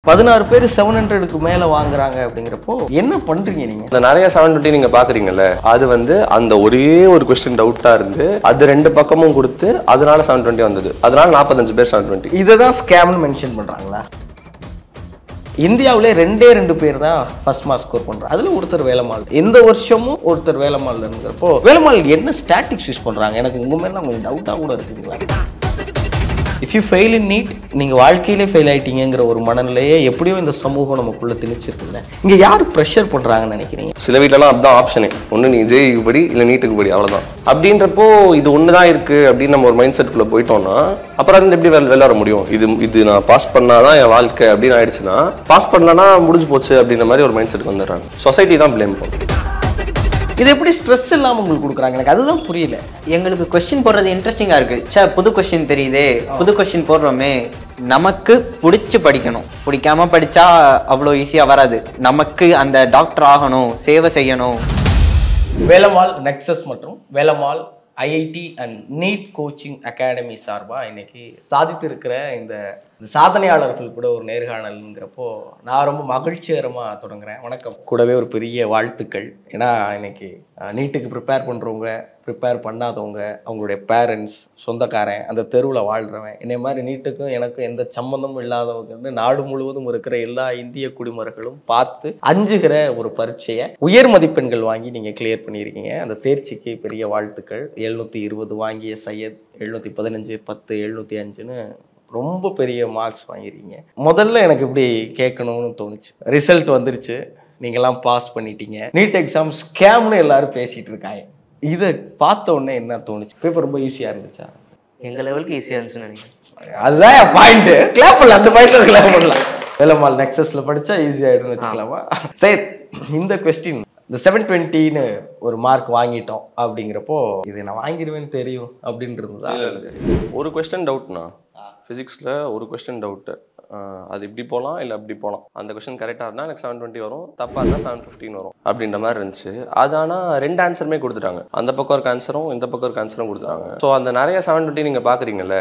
16 பேர் 700க்கு மேல வாங்குறாங்க அப்படிங்கிறப்போ என்ன பண்றீங்க நீங்க? இந்த நிறைய 720 நீங்க பாக்குறீங்கல்ல, அது வந்து அந்த ஒரே ஒரு கொஸ்டின் டவுட்டா இருந்து அது ரெண்டு பக்கமும் கொடுத்து அதனால 720 வந்தது. அதனால 45 பேர் 720. இதை தான் ஸ்கேம்னு மென்ஷன் பண்றாங்களா? இந்தியாவிலே ரெண்டு பேர் தான் ஃபர்ஸ்ட் மார்க் ஸ்கோர் பண்றாங்க. அதுல ஒருத்தர் வேலம்மாள். எந்த வருஷமும் ஒருத்தர் வேலம்மாள்ங்கிறப்போ வேலம்மாள் என்ன ஸ்டாட்டிக்ஸ் யூஸ் பண்றாங்க? எனக்கு உங்க மேல கொஞ்சம் டவுட்டா கூட இருக்குங்களா? If you fail in NEET, நீங்க வாழ்க்கையிலே ஃபெயில் ஆயிட்டீங்கிற ஒரு மனநிலையே எப்படியோ இந்த சமூகம் நமக்குள்ள திணிச்சிருக்குல்ல. இங்க யார் ப்ரெஷர் பண்றாங்கன்னு நினைக்கிறீங்க? சில வீட்லலாம் அதுதான் ஆப்ஷனே. ஒன்று நீ ஜேஇக்கு படி இல்லை நீட்டுக்கு படி, அவ்வளோதான். அப்படின்றப்போ இது ஒன்று தான் இருக்கு அப்படின்னு நம்ம ஒரு மைண்ட் செட்டுக்குள்ள போயிட்டோம்னா அப்புறம் அது எப்படி வெளில வர முடியும்? இது நான் பாஸ் பண்ணாதான் என் வாழ்க்கை அப்படின்னு ஆயிடுச்சுன்னா, பாஸ் பண்ணலன்னா முடிஞ்சு போச்சு அப்படின்ற மாதிரி ஒரு மைண்ட் செட்டுக்கு வந்துடுறாங்க. சொசைட்டி தான் பிளேம் பண்ணும். இது எப்படி ஸ்ட்ரெஸ் இல்லாமல் உங்களுக்கு கொடுக்குறாங்க? எனக்கு அதுதான் புரியல. எங்களுக்கு கொஸ்டின் போடுறது இன்ட்ரெஸ்டிங்காக இருக்குது. புது கொஸ்டின் தெரியுதே, புது கொஸ்டின் போடுறோமே. நமக்கு பிடிச்சி படிக்கணும், பிடிக்காம படித்தா அவ்வளோ ஈஸியாக வராது. நமக்கு அந்த டாக்டர் ஆகணும், சேவை செய்யணும். வேலம்மாள் நெக்ஸஸ் மற்றும் Velammal IIT and NEET coaching academy சார்பாக இன்னைக்கு சாதித்து இருக்கிற இந்த சாதனையாளர்கள் கூட ஒரு நேர்காணல்ங்கிறப்போ நான் ரொம்ப மகிழ்ச்சிகரமாக தொடங்குறேன். வணக்கம். கூடவே ஒரு பெரிய வாழ்த்துக்கள். ஏன்னா இன்னைக்கு நீட்டுக்கு ப்ரிப்பேர் பண்ணுறவங்க, ப்ரிப்பேர் பண்ணாதவங்க, அவங்களுடைய பேரண்ட்ஸ், சொந்தக்காரன், அந்த தெருவில் வாழ்கிறவன், என்னை மாதிரி நீட்டுக்கும் எனக்கும் எந்த சம்மந்தமும் இல்லாதவங்க நாடு முழுவதும் இருக்கிற எல்லா இந்திய குடிமர்களும் பார்த்து அஞ்சுகிற ஒரு பரீட்சையை உயர் மதிப்பெண்கள் வாங்கி நீங்கள் கிளியர் பண்ணியிருக்கீங்க. அந்த தேர்ச்சிக்கு பெரிய வாழ்த்துக்கள். 720 வாங்கிய சையத் 715, 10, 705ன்னு ரொம்ப பெரிய மார்க்ஸ் வாங்கிருக்கீங்க. முதல்ல எனக்கு இப்படி கேட்கணும்னு தோணுச்சு. ரிசல்ட் வந்துருச்சு, நீங்கள்லாம் பாஸ் பண்ணிட்டீங்க. நீட் எக்ஸாம் ஸ்கேம்னு எல்லாரும் பேசிகிட்டு இருக்காங்க. இதை பார்த்த உடனே என்ன தோணுச்சு? பேப்பர் ரொம்ப ஈஸியாக இருந்துச்சா? எங்கள் லெவலுக்கு ஈஸியாக இருந்துச்சுன்னு நினைக்கிறேன். அதுதான் என் பாயிண்ட்டு. கிளாப் பண்ணலாம், அந்த பாயிண்ட்ல கிளாப் பண்ணலாம். வேலம்மாள் நெக்ஸஸ்ல படித்தா ஈஸியாகிடும்னு வச்சுக்கலாமா? சரி, இந்த கொஸ்டின் இந்த 720ன்னு ஒரு மார்க் வாங்கிட்டோம் அப்படிங்கிறப்போ இது நான் வாங்கிடுவேன்னு தெரியும் அப்படின்றது தான். ஒரு கொஸ்டின் டவுட்னா, ஃபிசிக்ஸில் ஒரு கொஸ்டின் டவுட்டு, அது இப்படி போகலாம் இல்லை அப்படி போகலாம். அந்த கொஸ்டின் கரெக்டாக இருந்தால் எனக்கு 720 வரும், தப்பாக இருந்தால் 715 வரும் அப்படின்ற மாதிரி இருந்துச்சு. அது ஆனால் ரெண்டு ஆன்சருமே கொடுத்துட்டாங்க. அந்த பக்கம் இருக்க ஆன்சரும் இந்த பக்கம் இருக்க ஆன்சரும் கொடுத்துட்டாங்க. ஸோ அந்த நிறைய 720 நீங்கள் பார்க்குறீங்கல்ல,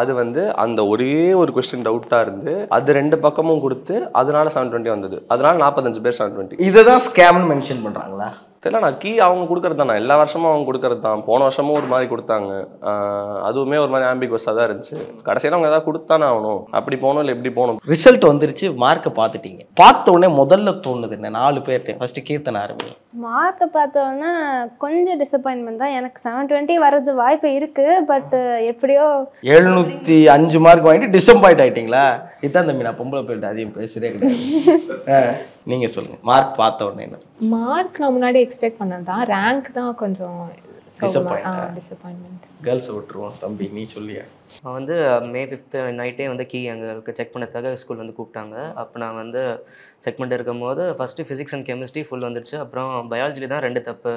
அது வந்து அந்த ஒரே ஒரு கொஸ்டின் டவுட்டாக இருந்து அது ரெண்டு பக்கமும் கொடுத்து அதனால 720 வந்தது. அதனால 45 பேர் 720. இதை தான் ஸ்கேம்னு மென்ஷன் பண்ணுறாங்களா? தெரியல. நான் கீ அவங்க கொடுக்கறது தான், எல்லா வருஷமும் அவங்க கொடுக்கறது தான். போன வருஷமும் ஒரு மாதிரி கொடுத்தாங்க, அதுவுமே ஒரு மாதிரி ஆம்பிகுவஸாக தான் இருந்துச்சு. கடைசியில் அவங்க ஏதாவது கொடுத்தானே ஆகணும், அப்படி போகணும் இல்லை எப்படி போகணும். ரிசல்ட் வந்துருச்சு, மார்க்கை பார்த்துட்டீங்க. பார்த்த உடனே முதல்ல தோணுது என்ன? 4 பேர்ட்டு ஃபர்ஸ்ட் கீர்த்தனை ஆரம்பி. மார்க்கை பார்த்தோன்னா கொஞ்சம் டிசப்பாயின்மெண்ட் தான். எனக்கு 720 வர்றது வாய்ப்பு இருக்கு, பட் எப்படியோ 705 மார்க் வாங்கிட்டு டிசப்பாயிண்ட் ஆயிட்டீங்களா? இதுதான் தம்பி, நான் பொம்பளை பேர்ட்டு அதிகம் பேசுறே கிடையாது. நீங்க சொல்லுங்க, மார்க் பார்த்த உடனே என்ன? மார்க் நான் முன்னாடி எக்ஸ்பெக்ட் பண்ணது தான், ரேங்க் தான் கொஞ்சம் டிசப்பாயின்மெண்ட். கேர்ள்ஸ் விட்டுருவோம். தம்பி நீ சொல்லியா? நான் வந்து May 5th நைட்டே வந்து கீ எங்களுக்கு செக் பண்ணதுக்காக ஸ்கூல் வந்து கூப்பிட்டாங்க. அப்போ நான் வந்து செக் பண்ணிட்டு இருக்கும் போது first physics and chemistry full வந்துருச்சு. அப்புறம் பயாலஜியில் தான் 2 தப்பு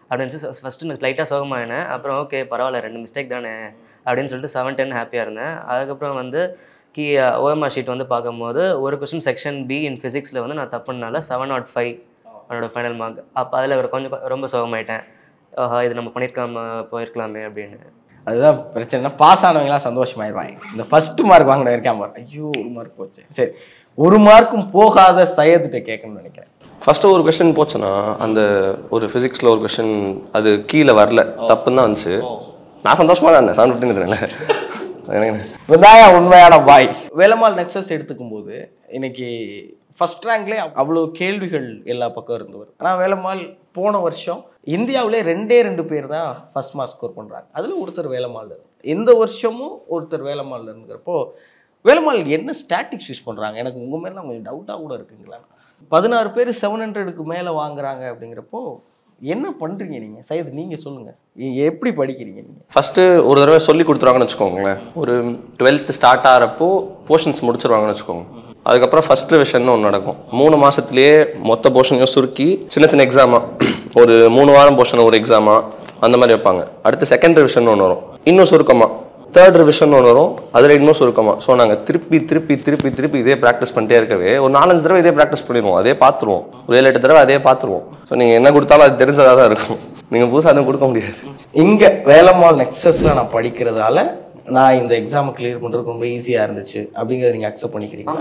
அப்படின்னு ஃபஸ்ட்டு எனக்கு லைட்டாக சோகமாயினேன். அப்புறம் ஓகே பரவாயில்ல, 2 மிஸ்டேக் தானே அப்படின்னு சொல்லிட்டு 710 ஹாப்பியாக இருந்தேன். அதுக்கப்புறம் வந்து கீ OMR ஷீட் வந்து பார்க்கும்போது ஒரு கொஸ்டின் செக்ஷன் பி இன் ஃபிசிக்ஸில் வந்து நான் தப்புனால 705 என்னோடய ஃபைனல் மார்க். அப்போ அதில் கொஞ்சம் ரொம்ப சோகமாயிட்டேன். இது நம்ம போயிருக்கலாமே அப்படின்னு. அதுதான் பிரச்சனை. பாஸ் ஆனவங்களாம் சந்தோஷமாயிருவாங்க. இந்த ஃபர்ஸ்ட் மார்க் வாங்கின இருக்கேன் பாரு, ஐயோ 1 மார்க் போச்சு. சரி, 1 மார்க்கும் போகாத சையத்திட்ட கேட்கணும்னு நினைக்கிறேன். ஃபஸ்ட்டு ஒரு கொஸ்டின் போச்சுன்னா, அந்த ஒரு ஃபிசிக்ஸில் ஒரு கொஸ்டின் அது கீழே வரல, தப்புன்னு தான் வந்துச்சு. நான் சந்தோஷமாக தான் இருந்தேன். 715 உண்மையான பாய். வேலம்மாள் நெக்ஸஸ் எடுத்துக்கும் போது இன்னைக்கு ஃபர்ஸ்ட் ரேங்க்லேயே அவ்வளோ கேள்விகள் எல்லா பக்கம் இருந்தவர். ஆனால் வேலம்மாள் போன வருஷம் இந்தியாவிலே 2 பேர் தான் ஃபர்ஸ்ட் மார்க் ஸ்கோர் பண்ணுறாங்க. அதில் ஒருத்தர் வேலம்மாள். எந்த வருஷமும் ஒருத்தர் வேலம்மாள் இருந்துக்கிறப்போ வேலம்மாள் என்ன ஸ்டாட்டிக்ஸ் யூஸ் பண்ணுறாங்க? எனக்கு உங்கள் மேலே கொஞ்சம் டவுட்டாக கூட இருக்குங்களா? 16 பேர் 700க்கு மேலே வாங்குறாங்க அப்படிங்கிறப்போ என்ன பண்ணுறீங்க நீங்கள்? சையத் நீங்கள் சொல்லுங்கள், எப்படி படிக்கிறீங்க நீங்கள்? ஃபஸ்ட்டு ஒரு தடவை சொல்லி கொடுத்துருவாங்கன்னு வச்சுக்கோங்களேன். ஒரு 12th ஸ்டார்ட் ஆகிறப்போ போர்ஷன்ஸ் முடிச்சிருவாங்கன்னு வச்சுக்கோங்க. அதுக்கப்புறம் ஃபர்ஸ்ட் ரிவிஷன் ஒன்று நடக்கும். 3 மாதத்துலேயே மொத்த போர்ஷனையும் சுருக்கி சின்ன சின்ன எக்ஸாமாக, ஒரு 3 வாரம் போர்ஷன் ஒரு எக்ஸாமாக அந்த மாதிரி வைப்பாங்க. அடுத்து செகண்ட் ரிவிஷன் ஒன்று வரும், இன்னும் சுருக்கமாக. தேர்ட் ரிவிஷன் ஒன்று வரும், அதில் இன்னும் சுருக்கமாக. ஸோ நாங்கள் திருப்பி இதே ப்ராக்டிஸ் பண்ணிட்டே இருக்கவே ஒரு 4-5 தடவை இதே ப்ராக்டிஸ் பண்ணிடுவோம், அதே பார்த்துருவோம். ஒரு 7-8 தடவை அதே பார்த்துருவோம். ஸோ நீங்கள் என்ன கொடுத்தாலும் அது தெரிஞ்சதாக தான் இருக்கும். நீங்கள் புதுசாக அதுவும் கொடுக்க முடியாது. இங்கே வேலம்மாள் நெக்ஸஸில் நான் படிக்கிறதால நான் இந்த எக்ஸாமை கிளியர் பண்ணுறதுக்கு ரொம்ப ஈஸியாக இருந்துச்சு அப்படிங்கிறத நீங்கள் அக்செப்ட் பண்ணிக்கிறீங்க?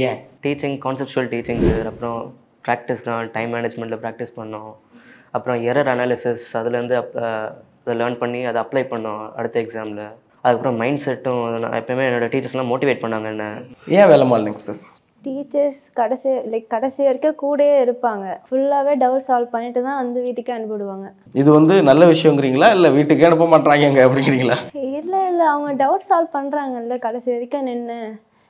ஏன்? டீச்சிங் கான்செப்சுவல் டீச்சிங் சார், அப்புறம் ப்ராக்டிஸ் தான், டைம் மேனேஜ்மெண்ட்டில் ப்ராக்டிஸ் பண்ணோம், அப்புறம் எரர் அனாலிசிஸ் அதுலேருந்து அதை லேர்ன் பண்ணி அதை அப்ளை பண்ணோம் அடுத்த எக்ஸாமில். அதுக்கப்புறம் மைண்ட் செட்டும் நான் எப்போயுமே என்னோடய டீச்சர்ஸ்லாம் மோட்டிவேட் பண்ணாங்க என்ன. ஏன் வேலம்மாள் நெக்ஸஸ்? டீச்சர்ஸ் கடைசி வரைக்கும் கூடயே இருப்பாங்க. ஃபுல்லாகவே டவுட் சால்வ் பண்ணிட்டு தான் வந்து வீட்டுக்கே அனுப்பிவிடுவாங்க. இது வந்து நல்ல விஷயங்கிறீங்களா இல்லை வீட்டுக்கே அனுப்ப மாட்டாங்க அப்படிங்கிறீங்களா? இல்லை அவங்க டவுட் சால்வ் பண்ணுறாங்கல்ல கடைசி வரைக்கும் நின்று.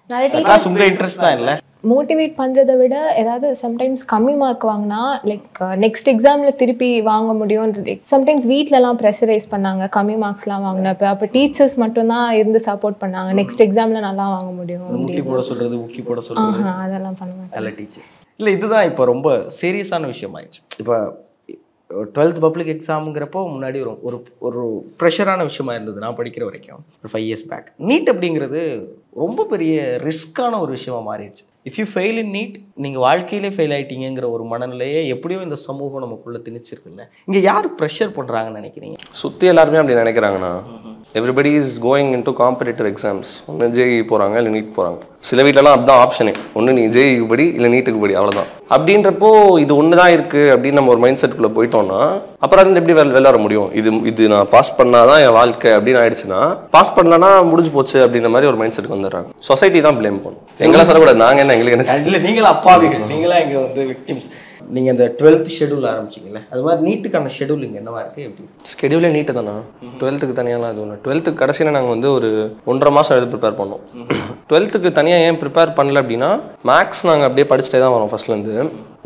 நிறைய கிளாஸ் உங்க இன்ட்ரெஸ்ட் தான் இல்லை? மோட்டிவேட் பண்ணுறதை விட ஏதாவது சம்டைம்ஸ் கம்மி மார்க் வாங்கினா லைக் நெக்ஸ்ட் எக்ஸாமில் திருப்பி வாங்க முடியும்ன்றது. சம்டைம்ஸ் வீட்டிலலாம் ப்ரெஷரைஸ் பண்ணாங்க கம்மி மார்க்ஸ்லாம் வாங்கினப்போ. அப்போ டீச்சர்ஸ் மட்டும்தான் இருந்து சப்போர்ட் பண்ணாங்க, நெக்ஸ்ட் எக்ஸாமில் நல்லா வாங்க முடியும். முட்டி போட சொல்றது, ஊக்கி போட சொல்றது அதெல்லாம் பண்ண மாட்டேன். நல்ல டீச்சர்ஸ் இல்லை. இதுதான் இப்போ ரொம்ப சீரியஸான விஷயம் ஆயிடுச்சு. இப்போ 12th பப்ளிக் எக்ஸாமுங்கிறப்போ முன்னாடி ஒரு ஒரு ப்ரெஷரான விஷயமா இருந்தது நான் படிக்கிற வரைக்கும், ஒரு 5 years பேக். நீட் அப்படிங்கிறது ரொம்ப பெரிய ரிஸ்க்கான ஒரு விஷயமா மாறிடுச்சு. If you fail in NEET, நீங்கள் வாழ்க்கையிலே ஃபெயில் ஆகிட்டீங்கிற ஒரு மனநிலையே எப்படியோ இந்த சமூகம் நமக்குள்ளே திணிச்சிருக்குல்ல. இங்கே யார் ப்ரெஷர் பண்ணுறாங்கன்னு நினைக்கிறீங்க? சுற்றி எல்லாருமே அப்படி நினைக்கிறாங்கண்ணா. Everybody is going into competitive exams. ஒன்று ஜேஇ போகிறாங்க இல்லை நீட் போகிறாங்க. சில வீட்டிலலாம் அதுதான் ஆப்ஷனே, ஒன்று நீ ஜேஇக்கு படி இல்லை நீட்டுக்கு படி, அவ்வளோதான். அப்படின்றப்போ இது ஒன்று தான் இருக்குது அப்படின்னு நம்ம ஒரு மைண்ட் செட்டுக்குள்ளே போயிட்டோம்னா அப்புறம் அது எப்படி வெளில வர முடியும்? இது நான் பாஸ் பண்ணாதான் என் வாழ்க்கை அப்படின்னு ஆயிடுச்சுன்னா, பாஸ் பண்ணலன்னா முடிஞ்சு போச்சு அப்படின்ற மாதிரி ஒரு மைண்ட் செட்டுக்கு வந்துடுறாங்க. சொசைட்டி தான் ப்ளேம் பண்ணும். எங்கெல்லாம் சொல்லக்கூடாது, நாங்கள் என்ன எங்களுக்கு என்ன இல்லை, நீங்களும் அப்பாவிகள், நீங்களாம் இங்கே வந்து விக்டிம்ஸ். நீங்கள் இந்த 12th ஷெடியூல் ஆரம்பிச்சிங்களே, அது மாதிரி நீட்டுக்கான ஷெடியூல் இங்கே என்னவா இருக்குது? எப்படி ஸ்கெடியூலே நீட்டு தானா? 12th தனியாலாம் அது ஒன்று. 12th கடைசியில் நாங்கள் வந்து ஒரு 1.5 மாதம் எழுதி ப்ரிப்பேர் பண்ணோம். 12th தனியாக ஏன் ப்ரிப்பேர் பண்ணல அப்படின்னா, மேக்ஸ் நாங்கள் அப்படியே படிச்சுட்டே தான் வரோம் ஃபர்ஸ்ட்லேருந்து.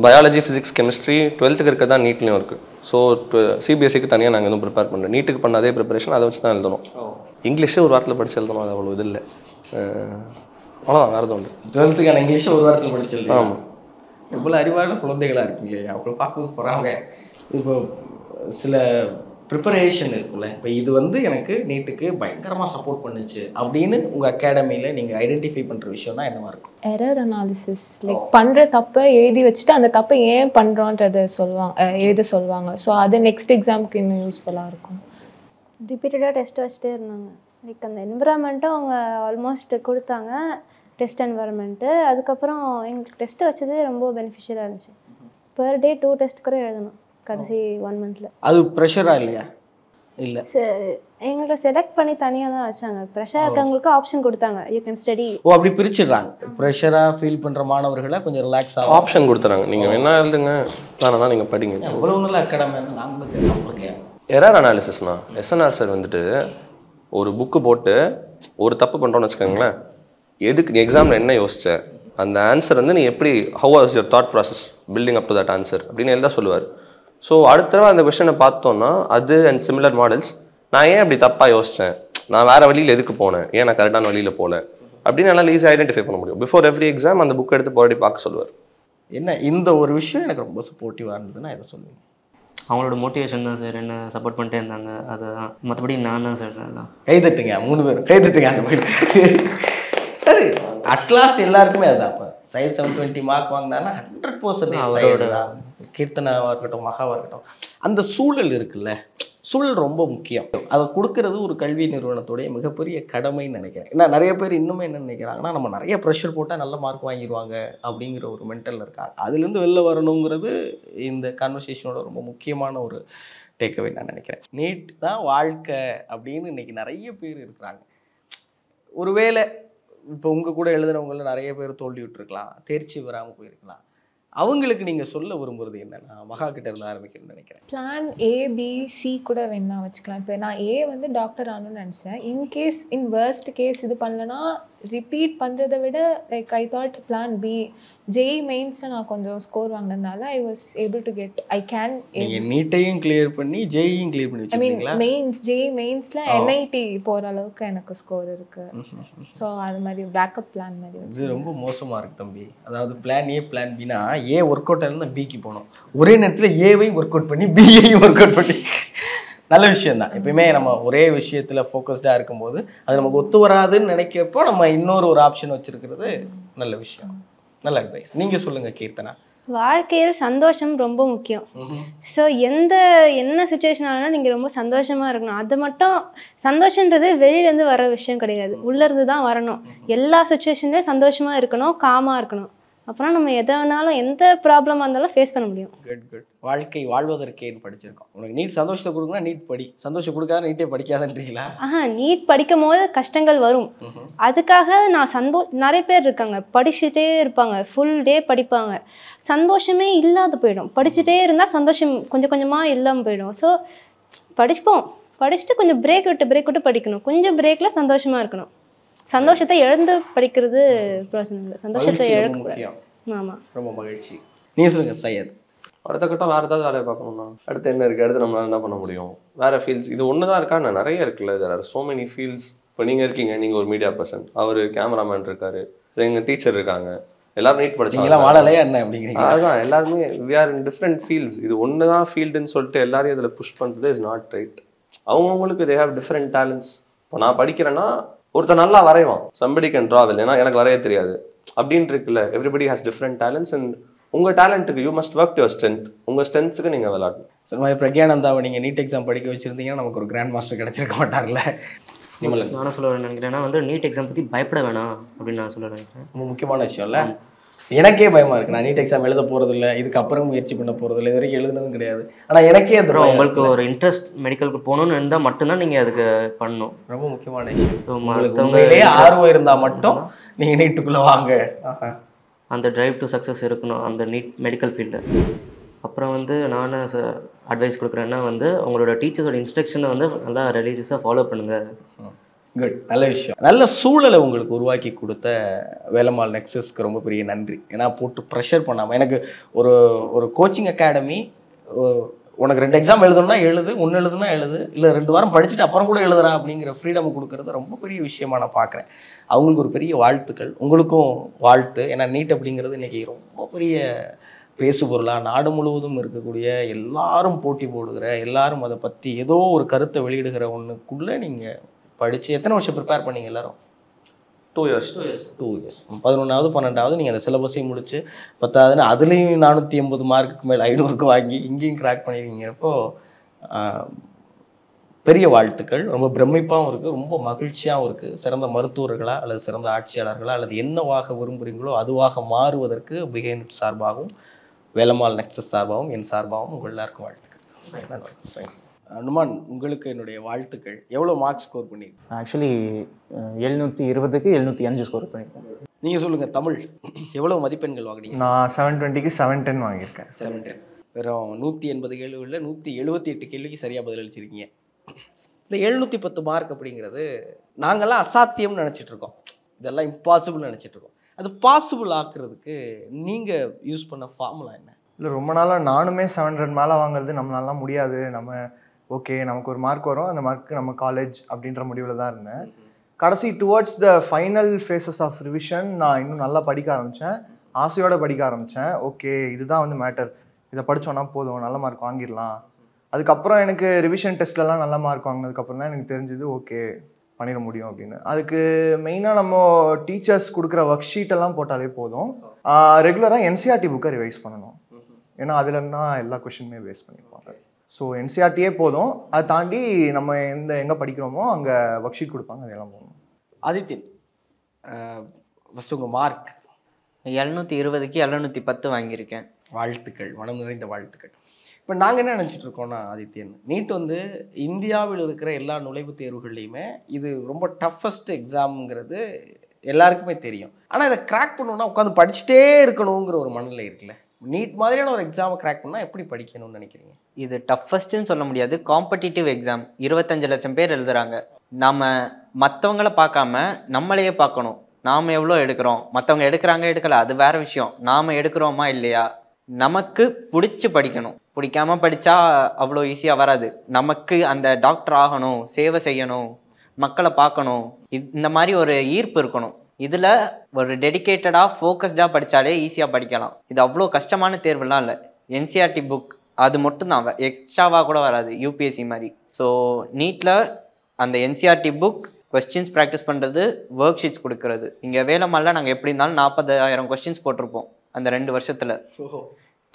பயாலஜி, ஃபிசிக்ஸ், கெமிஸ்ட்ரி 12th இருக்க தான் நீட்லேயும் இருக்குது. ஸோ சிபிஎஸ்சிக்கு தனியாக நாங்கள் எதுவும் ப்ரிப்பேர் பண்ணல. நீட்டுக்கு பண்ண அதே ப்ரிப்பரேஷன் அதை வச்சு தான் எழுதணும். இங்கிலீஷே ஒரு வாரத்தில் படித்து எழுதணும், அது அவ்வளோ இது இல்லை. அவ்வளோதான், வேறு எதுவும் உண்டு. 12th இங்கிலீஷ் ஒரு வாரத்தில் படிச்சிடலாம். ஆமாம். எவ்வளோ அறிவான குழந்தைகளாக இருப்பீங்க, அவ்வளோ பார்க்க போகிறாங்க. இப்போ சில ப்ரிப்பரேஷன் இருக்குல்ல, இப்போ இது வந்து எனக்கு நீட்டுக்கு பயங்கரமாக சப்போர்ட் பண்ணுச்சு அப்படின்னு உங்கள் அகாடமியில் நீங்கள் ஐடென்டிஃபை பண்ணுற விஷயம்னா என்னவா இருக்கும்? எரர் அனாலிசிஸ், லைக் பண்ணுற தப்பை எழுதி வச்சுட்டு அந்த தப்பை ஏன் பண்ணுறோன்றதை எழுத சொல்லுவாங்க. ஸோ அது நெக்ஸ்ட் எக்ஸாமுக்கு இன்னும் யூஸ்ஃபுல்லாக இருக்கும். ரிப்பீட்டடாக டெஸ்ட் வச்சுட்டே இருந்தாங்க. லைக் அந்த என்விரான்மெண்ட்டும் அவங்க ஆல்மோஸ்ட் கொடுத்தாங்க, டெஸ்ட் என்விரான்மெண்ட்டு. அதுக்கப்புறம் எங்களுக்கு டெஸ்ட்டு வச்சதே ரொம்ப பெனிஃபிஷியலாக இருந்துச்சு. பர் டே 2 டெஸ்ட் கூட எழுதணும் கடைசி 1 monthல. அது ப்ரெஷராக இல்லையா? இல்லை, எங்கள்கிட்ட செலக்ட் பண்ணி தனியாக தான் வச்சாங்க. ப்ரெஷராக இருக்கவங்களுக்கு ஆப்ஷன் கொடுத்தாங்க, யூ கேன் ஸ்டடி. ஓ, அப்படி பிரிச்சிடுறாங்க. ப்ரெஷராக ஃபீல் பண்ணுற மாணவர்களை கொஞ்சம் ரிலாக்ஸ் ஆகும், ஆப்ஷன் கொடுத்துறாங்க. நீங்கள் வேணா எழுதுங்க, வேணா நீங்கள் படிங்க. எவ்வளோ நல்ல அகாடமி வந்து நாங்களும் தெரியும். எரர் அனாலிசிஸ்னா எஸ்என்ஆர் சார் வந்துட்டு ஒரு புக்கு போட்டு ஒரு தப்பு பண்ணுறோன்னு வச்சுக்கோங்களேன், எதுக்கு நீ எக்ஸாமில் என்ன யோசிச்ச, அந்த ஆன்சர் வந்து நீ எப்படி, how was your thought process building up to that answer அப்படின்னு எழுத சொல்லுவார். ஸோ அடுத்த தடவை அந்த கொஸ்டினை பார்த்தோன்னா அது அண்ட் சிமிலர் மாடல்ஸ், நான் ஏன் அப்படி தப்பாக யோசித்தேன், நான் வேறு வழியில் எதுக்கு போனேன், ஏன் நான் கரெக்டான வழியில் போகல அப்படின்னு என்னால் ஈஸியாக ஐடென்டிஃபை பண்ண முடியும். பிஃபோர் எவ்ரி எக்ஸாம் அந்த புக் எடுத்து போராடி பார்க்க சொல்லுவார். என்ன இந்த ஒரு விஷயம் எனக்கு ரொம்ப சப்போர்ட்டிவாக இருந்ததுன்னா எதை சொல்லுவீங்க? அவங்களோட மோட்டிவேஷன் தான் சார் என்ன சப்போர்ட் பண்ணிட்டே இருந்தாங்க. அதுதான், மற்றபடி நான் தான் சார் எல்லாம். கைதட்டுங்க, 3 பேரும் கைதட்டுங்க. அந்த மாதிரி அது அட்லாஸ்ட் எல்லாருக்குமே அதுதான். இப்போ சைஸ் 720 மார்க் வாங்கினாருன்னா 100% அவரோட கீர்த்தனாவாக இருக்கட்டும், மகாவாக இருக்கட்டும், அந்த சூழல் இருக்குல்ல, சூழல் ரொம்ப முக்கியம். அதை கொடுக்கறது ஒரு கல்வி நிறுவனத்துடைய மிகப்பெரிய கடமைன்னு நினைக்கிறேன். ஏன்னா நிறைய பேர் இன்னுமே என்ன நினைக்கிறாங்கன்னா, நம்ம நிறைய ப்ரெஷர் போட்டால் நல்ல மார்க் வாங்கிடுவாங்க அப்படிங்கிற ஒரு மென்டலில் இருக்காங்க. அதுலேருந்து வெளில வரணுங்கிறது இந்த கான்வர்சேஷனோட ரொம்ப முக்கியமான ஒரு டேக்அவே நான் நினைக்கிறேன். நீட் தான் வாழ்க்கை அப்படின்னு இன்னைக்கு நிறைய பேர் இருக்கிறாங்க. ஒருவேளை இப்போ உங்கள் கூட எழுதுனவங்கள நிறைய பேர் தோல்வி விட்டுருக்கலாம், தேர்ச்சி வராமல் போயிருக்கலாம். அவங்களுக்கு நீங்கள் சொல்ல விரும்புறது என்னன்னா, மகா கிட்ட இருந்து ஆரம்பிக்கணும்னு நினைக்கிறேன். பிளான் A, B, C கூட வேணா வச்சுக்கலாம். இப்போ நான் A வந்து டாக்டர் ஆகணும்னு நினச்சேன். இன்கேஸ் இன் வேர்ஸ்ட் கேஸ் இது பண்ணலன்னா ரிப்பீட் பண்ணுறதை விட like I thought plan B. JEE மெயின்ஸில் நான் கொஞ்சம் ஸ்கோர் வாங்கினதுனால I was able to get நீங்கள் நீட்டையும் கிளியர் பண்ணி ஜேஇயும் கிளியர் பண்ணி வச்சுருக்கீங்களா? மெயின்ஸ் ஜேஇ மெயின்ஸில் NIT போகிற அளவுக்கு எனக்கு ஸ்கோர் இருக்குது. ஸோ அது மாதிரி பேக்கப் பிளான் மாதிரி. இது ரொம்ப மோசமாக இருக்குது தம்பி. அதாவது பிளான் A பிளான் பின்னா A ஒர்க் அவுட் ஆகணும்னா பிக்கு போகணும். ஒரே நேரத்தில் ஏவையும் ஒர்க் அவுட் பண்ணி பியையும் ஒர்க் அவுட் பண்ணி. நல்ல விஷயம் தான். எப்பயுமே நம்ம ஒரே விஷயத்தில் ஃபோக்கஸ்டாக இருக்கும்போது அது நமக்கு ஒத்து வராதுன்னு நினைக்கிறப்போ நம்ம இன்னொரு ஆப்ஷன் வச்சுருக்கிறது நல்ல விஷயம். நல்ல அட்வைஸ். நீங்கள் சொல்லுங்கள் கீர்த்தனா. வாழ்க்கையில் சந்தோஷம் ரொம்ப முக்கியம். ஸோ என்ன சுச்சுவேஷன் ஆனாலும் நீங்கள் ரொம்ப சந்தோஷமாக இருக்கணும். அது மட்டும் சந்தோஷன்றது வெளியிலேருந்து வர விஷயம் கிடையாது, உள்ளேருந்து தான் வரணும். எல்லா சுச்சுவேஷன்லேயும் சந்தோஷமாக இருக்கணும், காமாக இருக்கணும். அப்புறம் நம்ம எதை வேணாலும் எந்த ப்ராப்ளமாக இருந்தாலும் ஃபேஸ் பண்ண முடியும். குட். வாழ்க்கை வாழ்வதற்கேன்னு படிச்சிருக்கோம். உனக்கு நீட் சந்தோஷத்தை கொடுக்குன்னா நீட் படி, சந்தோஷம் கொடுக்காத நீட்டே படிக்காதன்றீங்களா? நீட் படிக்கும் போது கஷ்டங்கள் வரும். அதுக்காக நான் நிறைய பேர் இருக்காங்க படிச்சுட்டே இருப்பாங்க, ஃபுல் டே படிப்பாங்க, சந்தோஷமே இல்லாத போயிடும். படிச்சுட்டே இருந்தால் சந்தோஷம் கொஞ்சம் கொஞ்சமாக இல்லாமல் போயிடும். ஸோ படிச்சுட்டு கொஞ்சம் பிரேக் விட்டு படிக்கணும். கொஞ்சம் பிரேக்கில் சந்தோஷமாக இருக்கணும். சந்தோஷத்தை இழந்து படிக்கிறது பிரயோஜனம் இல்லை, சந்தோஷத்தை முக்கியம். ஆமாம், ரொம்ப மகிழ்ச்சி. நீ சொல்லுங்க சையத். அடுத்த கட்டம் வேறு ஏதாவது வேலையை பார்க்கணும்னா அடுத்து என்ன இருக்குது, அடுத்து நம்மளால என்ன பண்ண முடியும், வேறு ஃபீல்ட்ஸ் இது ஒன்று தான் இருக்கா? நான் நிறைய இருக்குல்ல, there are so many fields. இப்போ நீங்கள் இருக்கீங்க, நீங்கள் ஒரு மீடியா பர்சன், அவர் கேமராமேன் இருக்காரு, எங்கள் டீச்சர் இருக்காங்க, எல்லாரும் நீட் படிச்சாங்க, வாழலையா என்ன அப்படிங்கிறீங்க? அதுதான் எல்லாருமே we are in different fields. இது ஒன்று தான் ஃபீல்டுன்னு சொல்லிட்டு எல்லாரையும் அதில் புஷ் பண்ணுறது இஸ் நாட் ரைட். அவங்கவுங்களுக்கு they have different talents. இப்போ நான் படிக்கிறேன்னா ஒருத்தர் நல்லா வரைவான், somebody can draw well, ஏன்னா எனக்கு வரைய தெரியாது அப்படின்ட்டு இருக்குல்ல. everybody has different talents and உங்கள் டேலண்ட்டுக்கு you must work your strength. உங்கள் ஸ்ட்ரென்த்ஸுக்கு நீங்கள் விளையாடணும். ஸோ மாதிரி பிரக்யானந்தாவை நீங்கள் நீட் எக்ஸாம் படிக்க வச்சுருந்தீங்கன்னா நமக்கு ஒரு கிராண்ட் மாஸ்டர் கிடச்சிருக்க மாட்டார்ல. நான் சொல்ல நினைக்கிறேன்னா நீட் எக்ஸாம் பற்றி பயப்பட வேணாம் அப்படின்னு நான் சொல்ல நினைக்கிறேன். ரொம்ப முக்கியமான விஷயம் இல்லை? எனக்கே பயமாக இருக்குது. நான் நீட் எக்ஸாம் எழுத போகிறதில்ல, இதுக்கப்புறம் முயற்சி பண்ண போகிறதில்ல, இது வரைக்கும் எழுதுனதும் கிடையாது. ஆனால் எனக்கே அது உங்களுக்கு ஒரு இன்ட்ரெஸ்ட் மெடிக்கலுக்கு போகணுன்னு இருந்தால் மட்டும்தான் நீங்கள் அதுக்கு பண்ணணும். ரொம்ப முக்கியமான விஷயம். மற்றவங்களே ஆர்வம் இருந்தால் மட்டும் நீங்கள் நீட்டுக்குள்ளே வாங்க. அந்த டிரைவ் டு சக்ஸஸ் இருக்கணும் அந்த நீட் மெடிக்கல் ஃபீல்டில். அப்புறம் நான் அட்வைஸ் கொடுக்குறேன்னா உங்களோட டீச்சர்ஸோட இன்ஸ்ட்ரக்ஷனை நல்லா ரிலீஜியஸாக ஃபாலோ பண்ணுங்கள். குட், நல்ல விஷயம். நல்ல சூழலை உங்களுக்கு உருவாக்கி கொடுத்த வேலம்மாள் நெக்ஸஸ்க்கு ரொம்ப பெரிய நன்றி. ஏன்னா போட்டு ப்ரெஷர் பண்ணாமல் எனக்கு ஒரு கோச்சிங் அகாடமி, உனக்கு 2 எக்ஸாம் எழுதணும்னா எழுது, 1 எழுதுனா எழுது, இல்லை 2 வாரம் படிச்சுட்டு அப்புறம் கூட எழுதுறா அப்படிங்கிற ஃப்ரீடம் கொடுக்கறது ரொம்ப பெரிய விஷயமா நான் பார்க்குறேன். அவங்களுக்கு ஒரு பெரிய வாழ்த்துக்கள், உங்களுக்கும் வாழ்த்து. ஏன்னா நீட் அப்படிங்கிறது இன்றைக்கி ரொம்ப பெரிய பேசு பொருளாக நாடு முழுவதும் இருக்கக்கூடிய எல்லாரும் போட்டி போடுகிற, எல்லாரும் அதை பற்றி ஏதோ ஒரு கருத்தை வெளியிடுகிற ஒன்றுக்குள்ளே நீங்கள் படித்து எத்தனை வருஷம் ப்ரிப்பேர் பண்ணீங்க எல்லாரும்? 2 years. 2 years. 11வது 12வது நீங்கள் அந்த சிலபஸையும் முடிச்சு 10ஆவதுன்னு அதுலேயும் 480 மார்க்குக்கு மேலே 500க்கு வாங்கி இங்கேயும் கிராக் பண்ணியிருக்கீங்கப்போ பெரிய வாழ்த்துக்கள். ரொம்ப பிரமிப்பாகவும் இருக்குது, ரொம்ப மகிழ்ச்சியாகவும் இருக்குது. சிறந்த மருத்துவர்களா அல்லது சிறந்த ஆட்சியாளர்களா அல்லது என்னவாக விரும்புகிறீங்களோ அதுவாக மாறுவதற்கு பிகைனிட் சார்பாகவும் வேலம்மாள் நெக்ஸஸ் சார்பாகவும் என் சார்பாகவும் உங்கள் எல்லாருக்கும் வாழ்த்துக்கள். தேங்க்ஸ். அனுமான், உங்களுக்கு என்னுடைய வாழ்த்துக்கள். எவ்வளோ மார்க்ஸ் ஸ்கோர் பண்ணியிருக்கீங்க? ஆக்சுவலி 720க்கு 705 ஸ்கோர் பண்ணியிருக்கேன். நீங்கள் சொல்லுங்கள், தமிழ் எவ்வளோ மதிப்பெண்கள் வாங்கினீங்க? நான் 720க்கு 710 வாங்கியிருக்கேன். 710. வெறும் 180 கேள்விகளில் 178 கேள்விக்கு சரியாக பதிலளிச்சிருக்கீங்க. இந்த 710 மார்க் அப்படிங்கிறது நாங்கள்லாம் அசாத்தியம்னு நினச்சிட்ருக்கோம், இதெல்லாம் இம்பாசிபிள்னு நினச்சிட்ருக்கோம். அது பாசிபிள் ஆக்குறதுக்கு நீங்கள் யூஸ் பண்ண ஃபார்முலா என்ன? இல்லை, ரொம்ப நாளாக நானுமே 700 மேலே வாங்குறது நம்மளால முடியாது, நம்ம ஓகே நமக்கு ஒரு மார்க் வரும், அந்த மார்க்கு நம்ம காலேஜ் அப்படின்ற முடிவில் தான் இருந்தேன். கடைசி towards the final phases of revision நான் இன்னும் நல்லா படிக்க ஆரம்பித்தேன், ஆசையோடு படிக்க ஆரம்பித்தேன். ஓகே இதுதான் மேட்டர், இதை படித்தோன்னா போதும், நல்ல மார்க் வாங்கிடலாம். அதுக்கப்புறம் எனக்கு ரிவிஷன் டெஸ்ட்லலாம் நல்ல மார்க் வாங்கினதுக்கப்புறம் தான் எனக்கு தெரிஞ்சது ஓகே பண்ணிட முடியும் அப்படின்னு. அதுக்கு மெயினாக நம்ம டீச்சர்ஸ் கொடுக்குற ஒர்க் ஷீட்டெல்லாம் போட்டாலே போதும். ரெகுலராக என்சிஆர்டி புக்கை ரிவைஸ் பண்ணணும், ஏன்னா அதில் தான் எல்லா கொஷினுமே பேஸ் பண்ணியிருப்பாங்க. ஸோ என்சிஆர்டியே போதும், அதை தாண்டி நம்ம எங்கே படிக்கிறோமோ அங்கே ஒர்க் ஷீட் கொடுப்பாங்க, அதெல்லாம் போகணும். ஆதித்யன், ஃபஸ்ட் உங்கள் மார்க்? 720க்கு 710 வாங்கியிருக்கேன். வாழ்த்துக்கள், மனம் நிறைந்த வாழ்த்துக்கள். இப்போ நாங்கள் என்ன நினச்சிட்டு இருக்கோம்னா ஆதித்யன், நீட் இந்தியாவில் இருக்கிற எல்லா நுழைவுத் தேர்வுகள்லையுமே இது ரொம்ப டஃபஸ்ட் எக்ஸாம்ங்கிறது எல்லாருக்குமே தெரியும். ஆனால் இதை கிராக் பண்ணணும்னா உட்காந்து படிச்சுட்டே இருக்கணுங்கிற ஒரு மனநிலை இருக்குல்ல. நீட் மாதிரியான ஒரு எக்ஸாமை கிராக் பண்ணால் எப்படி படிக்கணும்னு நினைக்கிறீங்க? இது டஃபஸ்ட்டுன்னு சொல்ல முடியாது, காம்படிட்டிவ் எக்ஸாம். 25 லட்சம் பேர் எழுதுறாங்க. நாம் மற்றவங்கள பார்க்காம நம்மளையே பார்க்கணும். நாம் எவ்வளோ எடுக்கிறோம், மற்றவங்க எடுக்கிறாங்க எடுக்கலை அது வேறு விஷயம், நாம் எடுக்கிறோமா இல்லையா. நமக்கு பிடிச்சி படிக்கணும், பிடிக்காம படித்தா அவ்வளோ ஈஸியாக வராது. நமக்கு அந்த டாக்டர் ஆகணும், சேவை செய்யணும், மக்களை பார்க்கணும், இந்த மாதிரி ஒரு ஈர்ப்பு இருக்கணும். இதில் ஒரு டெடிக்கேட்டடாக ஃபோக்கஸ்டாக படித்தாலே ஈஸியாக படிக்கலாம். இது அவ்வளோ கஷ்டமான தேர்வுலாம் இல்லை. என்சிஆர்டி புக் அது மட்டும்தான், எக்ஸ்ட்ராவாக கூட வராது யூபிஎஸ்சி மாதிரி. ஸோ நீட்டில் அந்த என்சிஆர்டி புக், கொஸ்டின்ஸ் ப்ராக்டிஸ் பண்ணுறது, ஒர்க் ஷீட்ஸ் கொடுக்குறது. இங்கே வேலம்மாளில் நாங்கள் எப்படி இருந்தாலும் 40,000 கொஸ்டின்ஸ் போட்டிருப்போம். அந்த 2 வருஷத்தில்.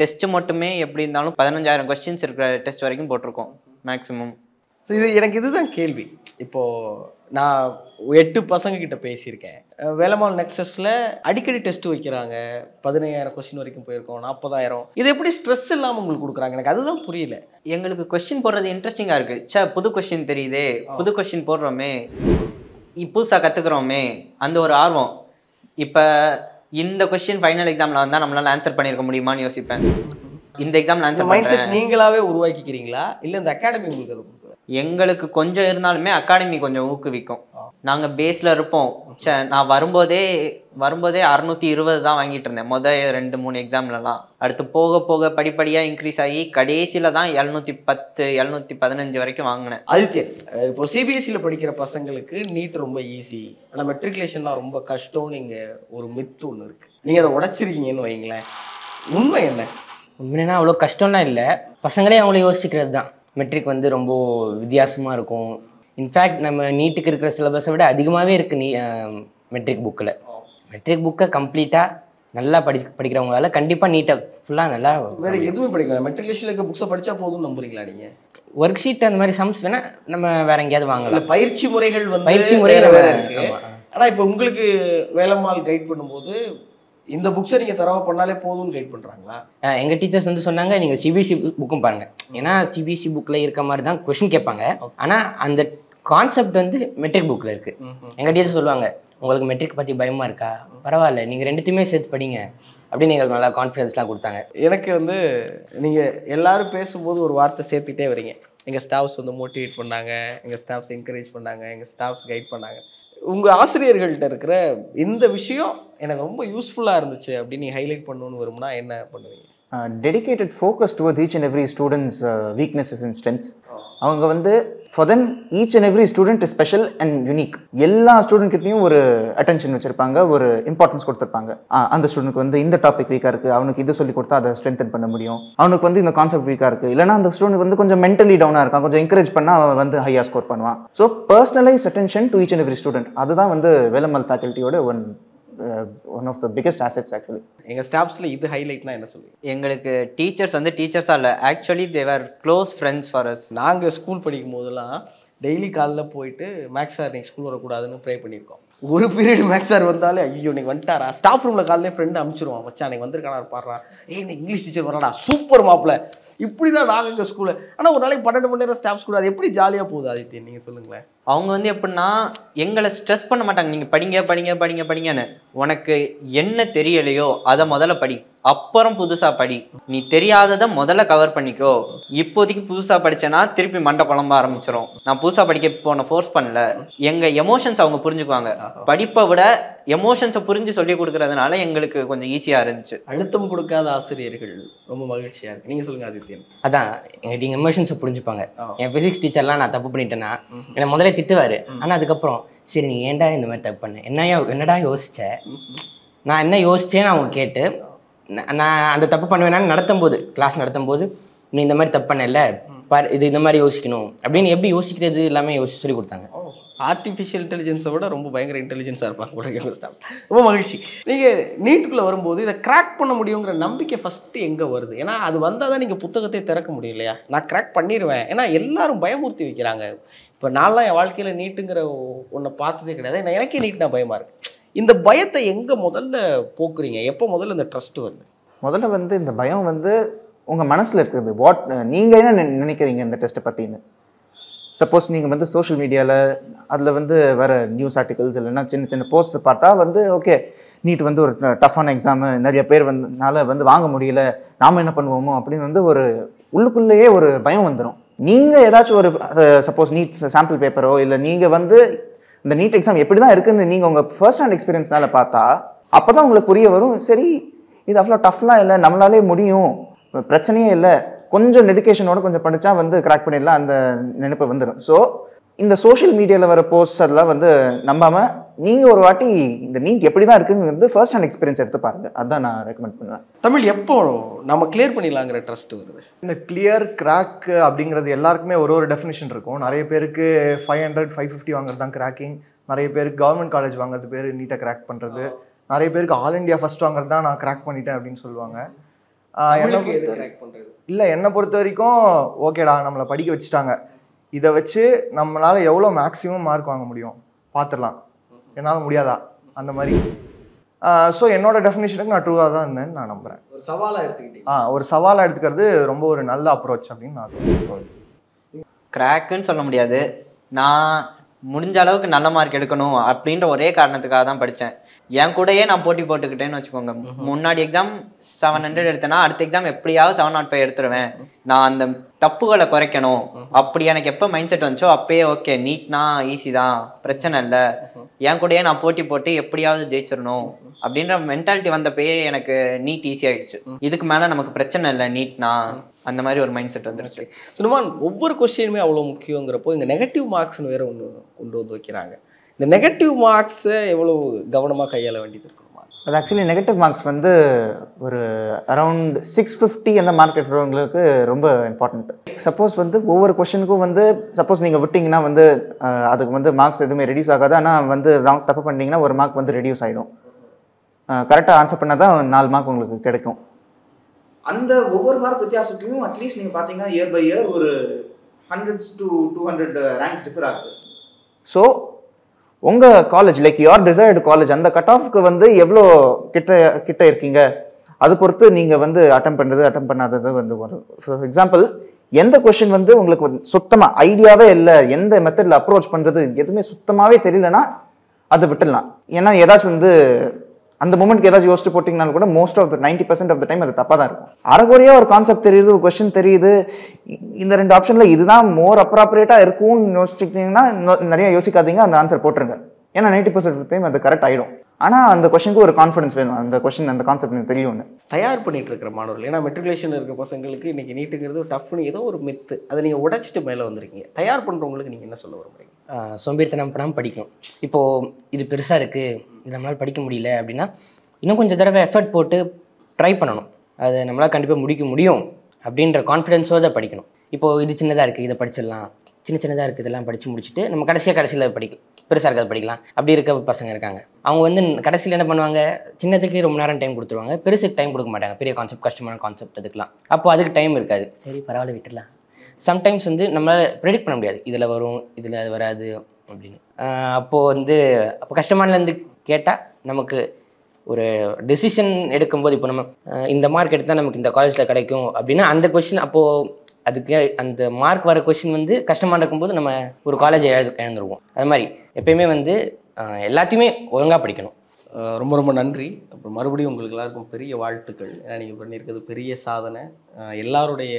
டெஸ்ட் மட்டுமே எப்படி இருந்தாலும் 15,000 கொஸ்டின்ஸ் இருக்கிற டெஸ்ட் வரைக்கும் போட்டிருக்கோம் மேக்ஸிமம். எனக்கு இதுதான் கேள்வி. இப்போ நான் 8 பசங்க கிட்ட பேசியிருக்கேன். வேலம்மாள் நெக்ஸஸ்ல அடிக்கடி டெஸ்ட் வைக்கிறாங்க. 15,000 கொஸ்டின் வரைக்கும் போயிருக்கோம், 40,000. இது எப்படி ஸ்ட்ரெஸ் இல்லாமல் உங்களுக்கு கொடுக்குறாங்க? எனக்கு அதுதான் புரியல. எங்களுக்கு கொஸ்டின் போடுறது இன்ட்ரெஸ்டிங்காக இருக்குது. சே, புது கொஸ்டின் தெரியுதே, புது கொஸ்டின் போடுறோமே, புதுசாக கற்றுக்குறோமே, அந்த ஒரு ஆர்வம். இப்போ இந்த கொஸ்டின் ஃபைனல் எக்ஸாமில் வந்தால் நம்மளால ஆன்சர் பண்ணியிருக்க முடியுமான்னு யோசிப்பேன். இந்த எக்ஸாமில் ஆன்சர் மைண்ட் செட் நீங்களாவே உருவாக்கிக்கிறீங்களா இல்லை இந்த அகாடமி உங்களுக்கு அது கொடுக்குது? எங்களுக்கு கொஞ்சம் இருந்தாலுமே அகாடமி கொஞ்சம் ஊக்குவிக்கும். நாங்கள் பேஸில் இருப்போம். நான் வரும்போதே 620 தான் வாங்கிட்டு இருந்தேன் முதல் 2-3 எக்ஸாம்லலாம். அடுத்து போக போக படிப்படியாக இன்க்ரீஸ் ஆகி கடைசியில் தான் 710 715 வரைக்கும் வாங்கினேன். ஆதித்யன், இப்போ சிபிஎஸ்சியில் படிக்கிற பசங்களுக்கு நீட் ரொம்ப ஈஸி, ஆனால் மெட்ரிகுலேஷன்லாம் ரொம்ப கஷ்டம். நீங்கள் ஒரு மித்து ஒன்று இருக்குது, நீங்கள் அதை உடைச்சிருக்கீங்கன்னு வைங்களேன். உண்மை என்ன? உண்மைன்னா அவ்வளோ கஷ்டம்லாம் இல்லை. பசங்களே அவங்கள யோசிக்கிறது தான். மெட்ரிக் வந்து ரொம்ப வித்தியாசமாக இருக்கும். இன்ஃபேக்ட் நம்ம நீட்டுக்கு இருக்கிற சிலபஸை விட அதிகமாகவே இருக்குது மெட்ரிக் புக்கில். மெட்ரிக் புக்கை கம்ப்ளீட்டாக நல்லா படிக்கிறவங்களால கண்டிப்பாக நீட்டாக ஃபுல்லாக நல்லா வேறு எதுவுமே படிக்கலாம். மெட்ரிகுலேஷனில் இருக்க புக்ஸை படித்தா போதும் நம்புறீங்களா நீங்கள்? ஒர்க் ஷீட் அந்த மாதிரி சம்ஸ் வேணால் நம்ம வேறு எங்கேயாவது வாங்கலாம். பயிற்சி முறைகள் வந்து பயிற்சி முறைகள் வேறு இருக்குது. ஆனால் இப்போ உங்களுக்கு வேலம்மாள் கைட் பண்ணும்போது இந்த புக்ஸை நீங்கள் தரவா பண்ணாலே போதும்னு கைட் பண்ணுறாங்களா? எங்கள் டீச்சர்ஸ் வந்து சொன்னாங்க, நீங்கள் சிபிஎஸ்சி புக்கும் பாருங்கள். ஏன்னா சிபிஎஸ்சி புக்கில் இருக்க மாதிரி தான் கொஷின் கேட்பாங்க. ஆனால் அந்த கான்செப்ட் வந்து மெட்ரிக் புக்கில் இருக்குது. எங்கள் டீச்சர் சொல்லுவாங்க, உங்களுக்கு மெட்ரிக் பற்றி பயமாக இருக்கா? பரவாயில்ல, நீங்கள் ரெண்டுத்தையுமே சேர்த்து படிங்க அப்படின்னு எங்களுக்கு நல்லா கான்ஃபிடன்ஸ்லாம் கொடுத்தாங்க. எனக்கு வந்து நீங்கள் எல்லாரும் பேசும்போது ஒரு வார்த்தை சேர்த்துக்கிட்டே வரீங்க. எங்கள் ஸ்டாஃப்ஸ் வந்து மோட்டிவேட் பண்ணாங்க, எங்கள் ஸ்டாஃப்ஸ் என்கரேஜ் பண்ணாங்க, எங்கள் ஸ்டாஃப்ஸ் கைட் பண்ணாங்க. உங்கள் ஆசிரியர்கள்ட்ட இருக்கிற இந்த விஷயம் எனக்கு ரொம்ப யூஸ்ஃபுல்லாக இருந்துச்சு அப்படின்னு நீ ஹைலைட் பண்ணணும்னு வரும்னா என்ன பண்ணுவீங்க? Dedicated focus towards each and every student's weaknesses and strengths. அவங்க வந்து for them each and every student is special and unique. எல்லா ஸ்டூடெண்ட் கிட்டையும் ஒரு அட்டென்ஷன் வச்சிருப்பாங்க, ஒரு இம்பார்ட்டன்ஸ் கொடுத்துருப்பாங்க. அந்த ஸ்டூடெண்ட்க்கு வந்து இந்த டாபிக் வீக்காக இருக்குது, அவனுக்கு இது சொல்லி கொடுத்தா அதை ஸ்ட்ரென்தன் பண்ண முடியும். அவனுக்கு வந்து இந்த கான்செப்ட் வீக்காக இருக்குது, இல்லைனா அந்த ஸ்டூடெண்ட் வந்து கொஞ்சம் மென்டலி டவுனாக இருக்கான், கொஞ்சம் என்கரேஜ் பண்ணால் அவன் வந்து ஹையாக ஸ்கோர் பண்ணுவான். So personalise attention to each and every student, அதுதான் வந்து வேலம்மாள் ஃபேக்கல்ட்டியோட one of the biggest assets actually. எங்கள் ஸ்டாஃப்ஸில் இது ஹைலைட்னா என்ன சொல்லுவீங்க? எங்களுக்கு டீச்சர்ஸ் வந்து டீச்சர்ஸாக இல்லை, actually they're close friends for us. நாங்கள் ஸ்கூல் படிக்கும் போதெல்லாம் டெய்லி காலைல போயிட்டு மேக்ஸ் சார் நீங்கள் ஸ்கூல் வரக்கூடாதுன்னு ப்ரே பண்ணியிருக்கோம். ஒரு பீரியட் மேக்ஸ் சார் வந்தாலே ஐயோ நீங்கள் வந்துட்டாரா, ஸ்டாஃப் ரூமில் காலையிலே ஃப்ரெண்டு அனுப்பிச்சிருவான், மச்சான் நீங்கள் வந்திருக்கானா பாடுறா, இன்னைக்கு இங்கிலீஷ் டீச்சர் வராடா, சூப்பர் மாப்பிள்ள. இப்படி தான் நாங்கள் எங்கள் ஸ்கூலில். ஆனால் ஒரு நாளைக்கு 12 மணி நேரம் ஸ்டாஃப் ஸ்கூல், அது எப்படி ஜாலியாக போகுது ஆதித்யன் நீங்கள் சொல்லுங்களேன். அவங்க வந்து எப்படின்னா எங்களை ஸ்ட்ரெஸ் பண்ண மாட்டாங்க, நீங்கள் படிங்க படிங்க படிங்க படிங்கன்னு. உனக்கு என்ன தெரியலையோ அதை முதல்ல படி, அப்புறம் புதுசாக படி. நீ தெரியாததை முதல்ல கவர் பண்ணிக்கோ. இப்போதைக்கு புதுசாக படித்தேன்னா திருப்பி மண்டை குழம்ப ஆரம்பிச்சிடும். நான் புதுசாக படிக்க போன ஃபோர்ஸ் பண்ணல. எங்கள் எமோஷன்ஸ் அவங்க புரிஞ்சுக்குவாங்க. படிப்பை விட எமோஷன்ஸை புரிஞ்சு சொல்லி கொடுக்கறதுனால எங்களுக்கு கொஞ்சம் ஈஸியாக இருந்துச்சு. அழுத்தம் கொடுக்காத ஆசிரியர்கள் ரொம்ப மகிழ்ச்சியாக இருக்குது. நீங்கள் சொல்லுங்கள் ஆதித்யன். அதான் எங்கள் எமோஷன்ஸை புரிஞ்சுப்பாங்க. என் ஃபிசிக்ஸ் டீச்சர்லாம் நான் தப்பு பண்ணிட்டேன்னா என்னை முதல்ல திட்டுவார். ஆனால் அதுக்கப்புறம் சரி நீ ஏன்டா இந்த மாதிரி தப்பு பண்ண, என்னடா யோசிச்ச, நான் என்ன யோசிச்சேன்னு அவங்க கேட்டு நான் அந்த தப்பு பண்ணுவேனான்னு கிளாஸ் நடத்தும் போது நீ இந்த மாதிரி தப்பு பண்ணல பாரு, இது இந்த மாதிரி யோசிக்கணும் அப்படின்னு எப்படி யோசிக்கிறது எல்லாமே யோசிச்சு சொல்லி கொடுத்தாங்க. ஆர்டிஃபிஷியல் இன்டெலிஜென்ஸை விட ரொம்ப பயங்கர இன்டெலிஜென்ஸாக இருப்பாங்க கூட எங்கள் ஸ்டாஃப்ஸ். ரொம்ப மகிழ்ச்சி. நீங்கள் நீட்டுக்குள்ளே வரும்போது இதை கிராக் பண்ண முடியுங்கிற நம்பிக்கை ஃபஸ்ட்டு எங்கே வருது? ஏன்னா அது வந்தால் தான் நீங்கள் புத்தகத்தை திறக்க முடியும் இல்லையா? நான் கிராக் பண்ணிடுவேன். ஏன்னா எல்லாரும் பயமுறுத்தி வைக்கிறாங்க. இப்போ நான்லாம் என் வாழ்க்கையில் நீட்டுங்கிற ஒன்றை பார்த்ததே கிடையாது. ஏன்னா எனக்கே நீட்னா பயமாக இருக்குது. இந்த பயத்தை எங்கே முதல்ல போக்குறீங்க? எப்போ முதல்ல இந்த ட்ரஸ்ட் வருது? முதல்ல வந்து இந்த பயம் வந்து உங்கள் மனசில் இருக்குது. நீங்கள் என்ன நினைக்கிறீங்க இந்த டெஸ்ட்டை பற்றின்னு? சப்போஸ் நீங்கள் வந்து சோஷியல் மீடியாவில் அதில் வந்து வேறு நியூஸ் ஆர்டிகல்ஸ் இல்லைன்னா சின்ன சின்ன போஸ்ட் பார்த்தா வந்து ஓகே நீட் வந்து ஒரு டஃப்பான எக்ஸாமு, நிறைய பேர் வந்து வாங்க முடியல, நாம் என்ன பண்ணுவோமோ அப்படின்னு வந்து ஒரு உள்ளுக்குள்ளேயே ஒரு பயம் வந்துடும். நீங்கள் ஏதாச்சும் ஒரு சப்போஸ் நீட் சாம்பிள் பேப்பரோ இல்லை நீங்கள் வந்து இந்த நீட் எக்ஸாம் எப்படி தான் இருக்குன்னு நீங்கள் உங்கள் ஃபர்ஸ்ட் ஹேண்ட் எக்ஸ்பீரியன்ஸ்னால பார்த்தா அப்போ தான் உங்களுக்கு புரிய வரும், சரி இது அவ்வளோ டஃப்லாம் இல்லை, நம்மளாலே முடியும், பிரச்சனையே இல்லை, கொஞ்சம் டெடிகேஷனோட கொஞ்சம் படித்தா வந்து கிராக் பண்ணிடலாம், அந்த நினைப்பு வந்துடும். ஸோ இந்த சோஷியல் மீடியாவில் வர போஸ்ட் அதெல்லாம் வந்து நம்பாமல் நீங்கள் ஒரு வாட்டி இந்த நீட் எப்படி தான் இருக்குங்கிறது ஃபர்ஸ்ட் ஹேண்ட் எக்ஸ்பீரியன்ஸ் எடுத்து பாருங்கள். அதுதான் நான் ரெக்கமெண்ட் பண்ணுவேன். தமிழ் எப்போ நம்ம கிளியர் பண்ணிடலாங்கிற ட்ரஸ்ட் வருது? இந்த கிளியர் கிராக் அப்படிங்கிறது எல்லாருக்குமே ஒரு டெஃபினிஷன் இருக்கும். நிறைய பேருக்கு 500 550 வாங்குறது தான் கிராக்கிங், நிறைய பேருக்கு கவர்மெண்ட் காலேஜ் வாங்குறது பேர் நீட்டாக கிராக் பண்ணுறது, நிறைய பேருக்கு ஆல் இண்டியா ஃபர்ஸ்ட் வாங்குறது தான் நான் கிராக் பண்ணிட்டேன் அப்படின்னு சொல்லுவாங்க. என்னை பொறுத்த வரைக்கும் ஓகேடா, நம்மளை படிக்க வச்சுட்டாங்க, இதை வச்சு நம்மளால எவ்வளோ மேக்ஸிமம் மார்க் வாங்க முடியும் பார்த்துடலாம், என்னால் முடியாதா அந்த மாதிரி. ஸோ என்னோட டெஃபினேஷனுக்கு நான் ட்ரூவாக தான் இருந்தேன்னு நான் நம்புகிறேன். ஒரு சவாலாக எடுத்துக்கிட்டேன். ஒரு சவாலாக எடுத்துக்கிறது ரொம்ப ஒரு நல்ல அப்ரோச் அப்படின்னு நான் சொல்லுவேன். கிராக்குன்னு சொல்ல முடியாது, நான் முடிஞ்ச அளவுக்கு நல்ல மார்க் எடுக்கணும் அப்படின்ற ஒரே காரணத்துக்காக தான் படித்தேன். என் கூடயே நான் போட்டி போட்டுக்கிட்டேன்னு வச்சுக்கோங்க. முன்னாடி எக்ஸாம் 700 எடுத்தேன்னா அடுத்த எக்ஸாம் எப்படியாவது 705 எடுத்துருவேன். நான் அந்த தப்புகளை குறைக்கணும் அப்படி எனக்கு எப்போ மைண்ட் செட் வந்துச்சோ அப்பயே ஓகே, நீட்னா ஈஸி தான், பிரச்சனை இல்லை, என் கூடயே நான் போட்டி போட்டு எப்படியாவது ஜெயிச்சிடணும் அப்படின்ற மென்டாலிட்டி வந்தப்பயே எனக்கு நீட் ஈஸி ஆயிடுச்சு. இதுக்கு மேலே நமக்கு பிரச்சனை இல்லை நீட்னா, அந்த மாதிரி ஒரு மைண்ட் செட் வந்துருச்சு. சுனுமான், ஒவ்வொரு கொஸ்டினுமே அவ்வளோ முக்கியங்கிறப்போ இங்கே நெகட்டிவ் மார்க்ஸ்னு வேற ஒன்று கொண்டு வந்து வைக்கிறாங்க. இந்த நெகட்டிவ் மார்க்ஸை எவ்வளோ கவனமாக கையாள வேண்டியது இருக்குமா? அது ஆக்சுவலி நெகட்டிவ் மார்க்ஸ் வந்து ஒரு அரௌண்ட் 650 அந்த மார்க் எடுக்கிறவங்களுக்கு ரொம்ப இம்பார்ட்டன்ட். சப்போஸ் வந்து ஒவ்வொரு கொஸ்டினுக்கும் வந்து சப்போஸ் நீங்கள் விட்டிங்கன்னா வந்து அதுக்கு வந்து மார்க்ஸ் எதுவுமே ரெடியூஸ் ஆகாது. ஆனால் வந்து தப்பு பண்ணிட்டீங்கன்னா ஒரு மார்க் வந்து ரெடியூஸ் ஆகிடும். கரெக்டாக ஆன்சர் பண்ணால் தான் 4 மார்க் உங்களுக்கு கிடைக்கும். அந்த ஒவ்வொரு மார்க் வித்தியாசத்துலையும் அட்லீஸ்ட் நீங்கள் பார்த்தீங்கன்னா இயர் பை இயர் ஒரு 100 to 200 ரேங்க்ஸ் டிஃபர் ஆகுது. ஸோ உங்கள் college like your desired college அந்த கட் ஆஃப்க்கு வந்து எவ்வளோ கிட்ட இருக்கீங்க அது பொறுத்து நீங்கள் வந்து அட்டம் பண்ணுறது அட்டம் பண்ணாதது வந்து வரும். ஃபார் எக்ஸாம்பிள், எந்த கொஸ்டின் வந்து உங்களுக்கு சுத்தமாக ஐடியாவே இல்லை, எந்த மெத்தடில் அப்ரோச் பண்ணுறது எதுவுமே சுத்தமாகவே தெரியலனா அதை விட்டுடலாம். ஏன்னா ஏதாச்சும் வந்து அந்த மூமெண்ட்க்கு ஏதாச்சும் யோசிச்சு போட்டிங்கனாலும் கூட most of the 90% of the time அது தப்பாக தான் இருக்கும். அரைகுறையா ஒரு கான்செப்ட் தெரியுது, ஒரு கொஸ்டின் தெரியுது, இந்த 2 ஆப்ஷனில் இதுதான் மோர் அப்ராப்ரியேட்டாக இருக்கும்னு யோசிச்சிட்டிங்கன்னா நிறைய யோசிக்காதீங்க, அந்த ஆன்சர் போட்டுருங்க. ஏன்னா 90% டைம் அது கரெக்ட் ஆகிடும். ஆனால் அந்த கொஸ்டினுக்கு ஒரு கான்ஃபிடன்ஸ் வேணும், அந்த கொஸ்டின் அந்த கான்செப்ட் எனக்கு தெரியும்னு. தயார் பண்ணிட்டு இருக்கிற மாணவர்கள், ஏன்னா மெட்ரிகுலேஷன் இருக்கிற பசங்களுக்கு இன்னைக்கு நீட்டுங்கிறது டஃப்னு ஏதோ ஒரு மித்து, அதை நீங்கள் உடைச்சிட்டு மேலே வந்திருக்கீங்க. தயார் பண்ணுறவங்களுக்கு நீங்கள் என்ன சொல்ல விரும்புறீங்க? சோம்பேறித்தனம் பண்ணாமல் படிக்கணும். இப்போது இது பெருசாக இருக்குது, இது நம்மளால் படிக்க முடியல அப்படின்னா இன்னும் கொஞ்சம் தடவை எஃபர்ட் போட்டு ட்ரை பண்ணணும். அது நம்மளால் கண்டிப்பாக முடிக்க முடியும் அப்படின்ற கான்ஃபிடென்ஸோடு படிக்கணும். இப்போது இது சின்னதாக இருக்குது, இதை படிச்சிடலாம், சின்னதாக இருக்குது, இதெல்லாம் படித்து முடிச்சுட்டு நம்ம கடைசியில் படிக்கலாம், பெருசாக இருக்கிறது படிக்கலாம் அப்படி இருக்க பசங்க இருக்காங்க. அவங்க வந்து கடைசியில் என்ன பண்ணுவாங்க, சின்னதுக்கு ரொம்ப நேரம் டைம் கொடுத்துருவாங்க, பெருசுக்கு டைம் கொடுக்க மாட்டாங்க. பெரிய கான்செப்ட், கஷ்டமான கான்செப்ட் அதுக்கெலாம் அப்போ அதுக்கு டைம் இருக்காது. சரி பரவாயில்ல விட்டுடலாம். சம்டைம்ஸ் வந்து நம்மளால் ப்ரெடிக்ட் பண்ண முடியாது, இதில் வரும் இதில் அது வராது அப்படின்னு. அப்போ கஷ்டமானலேருந்து கேட்டால் நமக்கு ஒரு டெசிஷன் எடுக்கும்போது இப்போ நம்ம இந்த மார்க் எடுத்தால் நமக்கு இந்த காலேஜில் கிடைக்கும் அப்படின்னா அந்த கொஷின் அப்போது அதுக்கு அந்த மார்க் வர கொஷின் வந்து கஷ்டமாக இருக்கும்போது நம்ம ஒரு காலேஜை இழந்துருவோம். அது மாதிரி எப்பயுமே வந்து எல்லாத்தையுமே ஒழுங்காக படிக்கணும். ரொம்ப ரொம்ப நன்றி. அப்புறம் மறுபடியும் உங்களுக்கு எல்லாருக்கும் பெரிய வாழ்த்துக்கள். ஏன்னா நீங்கள் பண்ணியிருக்கிறது பெரிய சாதனை. எல்லாருடைய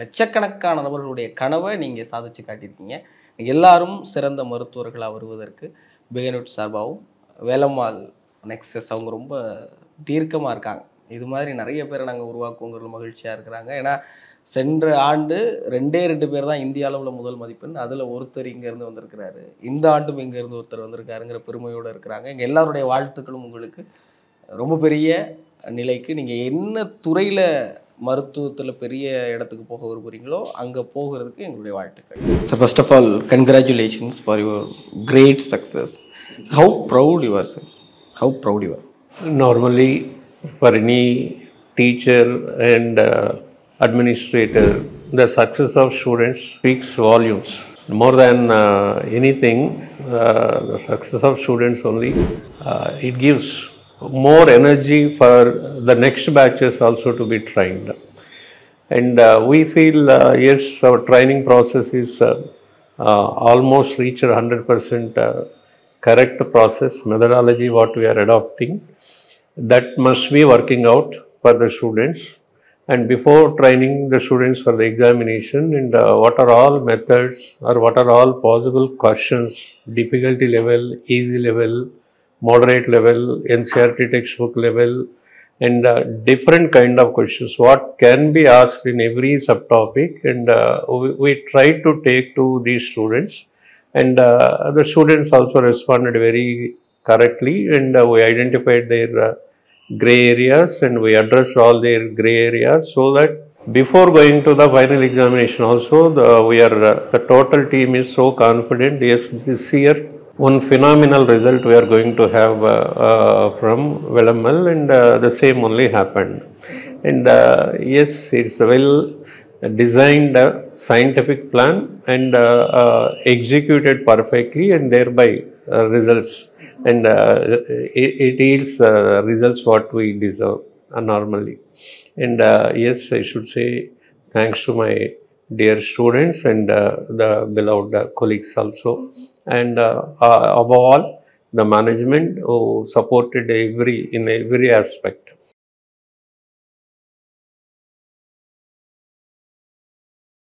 லட்சக்கணக்கான நபர்களுடைய கனவை நீங்கள் சாதிச்சு காட்டியிருக்கீங்க. எல்லாரும் சிறந்த மருத்துவர்களாக வருவதற்கு பிகனூட் சார்பாகவும் வேலம்மாள் நெக்ஸஸ் அவங்க ரொம்ப தீர்க்கமாக இருக்காங்க. இது மாதிரி நிறைய பேரை நாங்கள் உருவாக்குங்கிறது மகிழ்ச்சியாக இருக்கிறாங்க. ஏன்னா சென்ற ஆண்டு 2 பேர் தான் இந்திய அளவில் முதல் மதிப்பெண், அதில் ஒருத்தர் இங்கேருந்து வந்திருக்கிறாரு, இந்த ஆண்டும் இங்கேருந்து ஒருத்தர் வந்திருக்காருங்கிற பெருமையோடு இருக்கிறாங்க. எங்கள் எல்லாருடைய வாழ்த்துக்களும் உங்களுக்கு. ரொம்ப பெரிய நிலைக்கு நீங்கள் என்ன துறையில் மருத்துவத்தில் பெரிய இடத்துக்கு போக விரும்புகிறீங்களோ அங்கே போகிறதுக்கு எங்களுடைய வாழ்த்துக்கள். Sir, first of all congratulations for your great success. How proud you are sir? How proud you are? Normally, for any teacher and administrator, the success of students speaks volumes. More than anything, the success of students only, it gives more energy for the next batches also to be trained. And we feel, yes, our training process is almost reached 100% correct process, methodology what we are adopting, that must be working out for the students. And before training the students for the examination, and what are all methods or what are all possible questions, difficulty level, easy level, moderate level, NCERT textbook level, and different kind of questions, what can be asked in every subtopic, and we try to take to these students. And the students also responded very correctly, and we identified their gray areas and we addressed all their gray areas, so that before going to the final examination also, the total team is so confident. Yes, this year one phenomenal result we are going to have from Velamal, and the same only happened. And yes, it's a well designed scientific plan and executed perfectly, and thereby results, and it yields results what we deserve normally. And yes, I should say thanks to my dear students and the beloved colleagues also, and above all the management who supported in every aspect.